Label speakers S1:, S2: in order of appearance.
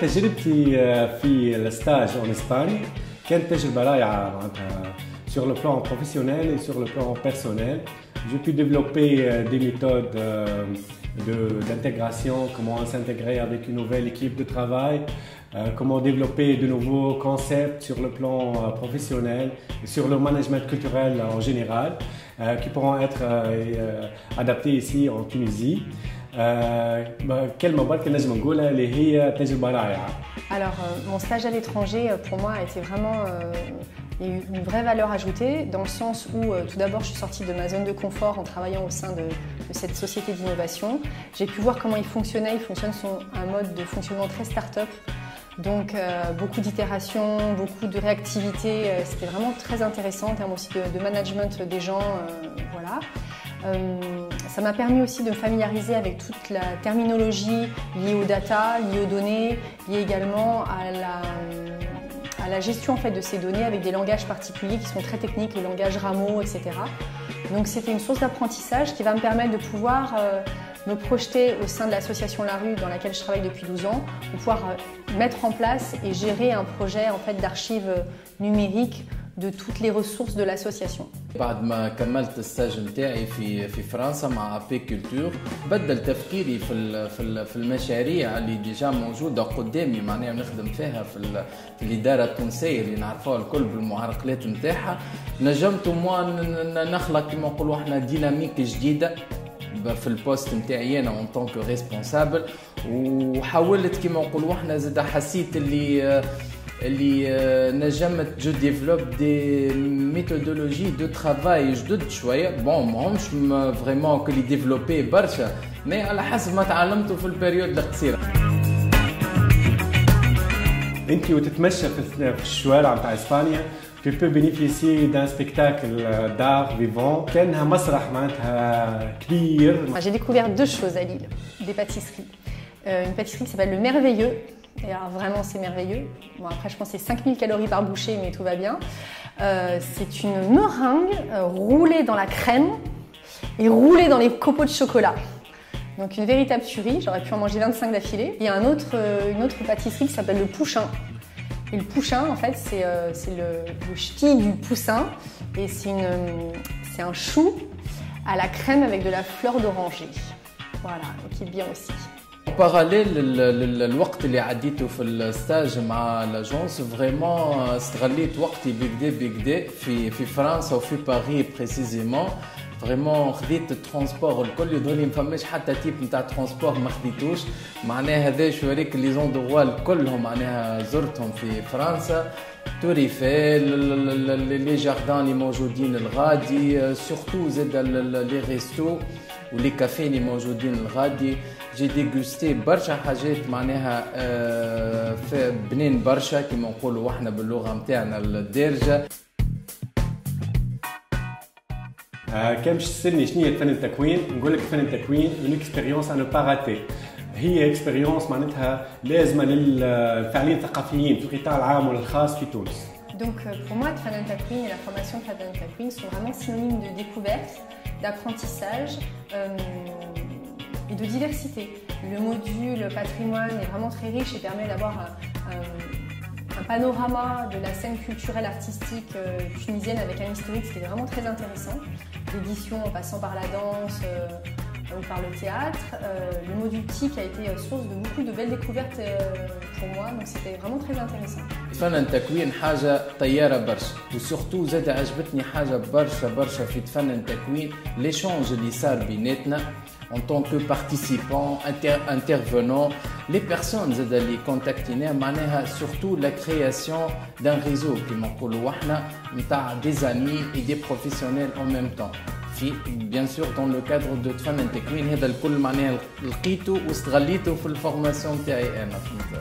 S1: تجربتي في الستاج en Espagne كانت تجربة رائعة معناتها sur le plan professionnel et sur le plan personnel. J'ai pu développer des méthodes d'intégration, comment s'intégrer avec une nouvelle équipe de travail, comment développer de nouveaux concepts sur le plan professionnel et sur le management culturel en général qui pourront être adaptés ici en Tunisie. كلمة برك نجم نقولها اللي هي تجربة رائعة.
S2: Alors mon stage à l'étranger pour moi a été vraiment une vraie valeur ajoutée dans le sens où tout d'abord je suis sortie de ma zone de confort en travaillant au sein de cette société d'innovation. J'ai pu voir comment il fonctionnait. Il fonctionne sur un mode de fonctionnement très start-up. Donc beaucoup d'itérations, beaucoup de réactivité, c'était vraiment très intéressant en termes aussi de management des gens, voilà. Ça m'a permis aussi de me familiariser avec toute la terminologie liée aux data, liée aux données, liée également à la gestion en fait, de ces données avec des langages particuliers qui sont très techniques, les langages rameaux, etc. Donc c'était une source d'apprentissage qui va me permettre de pouvoir me projeter au sein de l'association La Rue dans laquelle je travaille depuis 12 ans, pour pouvoir mettre en place et gérer un projet en fait, d'archives numériques de toutes les ressources de l'association.
S3: بعد ما كملت الستاج نتاعي في فرنسا مع ابي كولتور بدل تفكيري في المشاريع اللي ديجا موجوده قدامي معناها نخدم فيها في الاداره التونسيه اللي نعرفوها الكل بالمعرقلات نتاعها نجمت نخلق كما نقولوا احنا ديناميك جديده في البوست نتاعي انا اون طونك ريسبونسابل وحاولت كما نقولوا احنا زاد حسيت اللي نجمت جو ديفلوب دي ميثودولوجي دو ترافاي جدد شويه بون ماهمش فريمون كلي ديفلوبي برشا مي على حسب ما تعلمته في البريود القصيره.
S1: انت وتتمشى في الشوارع نتاع اسبانيا tu peux bénéficier d'un spectacle d'art vivant كانها مسرح معناتها كبير.
S2: J'ai découvert deux choses à Lille, des pâtisseries. Une pâtisserie qui s'appelle Le Merveilleux. Et alors vraiment c'est merveilleux. Bon après je pense que c'est 5000 calories par bouchée mais tout va bien. C'est une meringue roulée dans la crème et roulée dans les copeaux de chocolat. Donc une véritable tuerie, j'aurais pu en manger 25 d'affilée. Il y a une autre pâtisserie qui s'appelle le Pouchin. Et le Pouchin en fait c'est le ch'ti du poussin et c'est un chou à la crème avec de la fleur d'oranger. Voilà, qui est bien aussi.
S3: باراليل الوقت اللي عديته في الستاج مع لاجونس فريمون استغليت وقتي بكدا في فرنسا وفي باريس بريسيزيمون فريمون خديت الترونسبور الكل يظهر لي ما فماش حتى تيب نتاع ترونسبور ما خديتوش معناها هذا شو هذيك لي زوندغوا كلهم معناها زرتهم في فرنسا تور ايفيل لي جاردان اللي موجودين الغادي سورتو زاد لي ريستو ولي كافي اللي موجودين الغادي جي ديغوستي برشا حاجات معناها بنين برشا كما نقولوا احنا باللغه نتاعنا الدارجه.
S1: كان باش تسالني شنو هي فن التكوين نقول لك فن التكوين اون اكسبيريونس ان با راتي هي اكسبيريونس معناتها لازمه للفاعلين الثقافيين في القطاع العام والخاص في تونس.
S2: Donc pour moi, Fanan Takwin et la formation Fanan Takwin sont vraiment synonymes de découverte, d'apprentissage et de diversité. Le module patrimoine est vraiment très riche et permet d'avoir un panorama de la scène culturelle artistique tunisienne avec un historique qui est vraiment très intéressant. L'édition en passant par la danse ou par le théâtre. Le module TIC a été source de beaucoup de belles découvertes pour moi, donc c'était vraiment très intéressant.
S3: فن تكوين حاجة طيارة برشا وسورتو زاد عجبتني حاجة برشا في فن التكوين ليشونج اللي صار بيناتنا en tant que participants, intervenants, les personnes اللي contactنا معناها surtout la création d'un réseau كما نقولوا احنا نتاع des amis et des professionnels en même temps. في bien sûr dans le cadre de فن التكوين هذا الكل معناها لقيته واستغليته في الفورماسيون تاعي انا فهمت.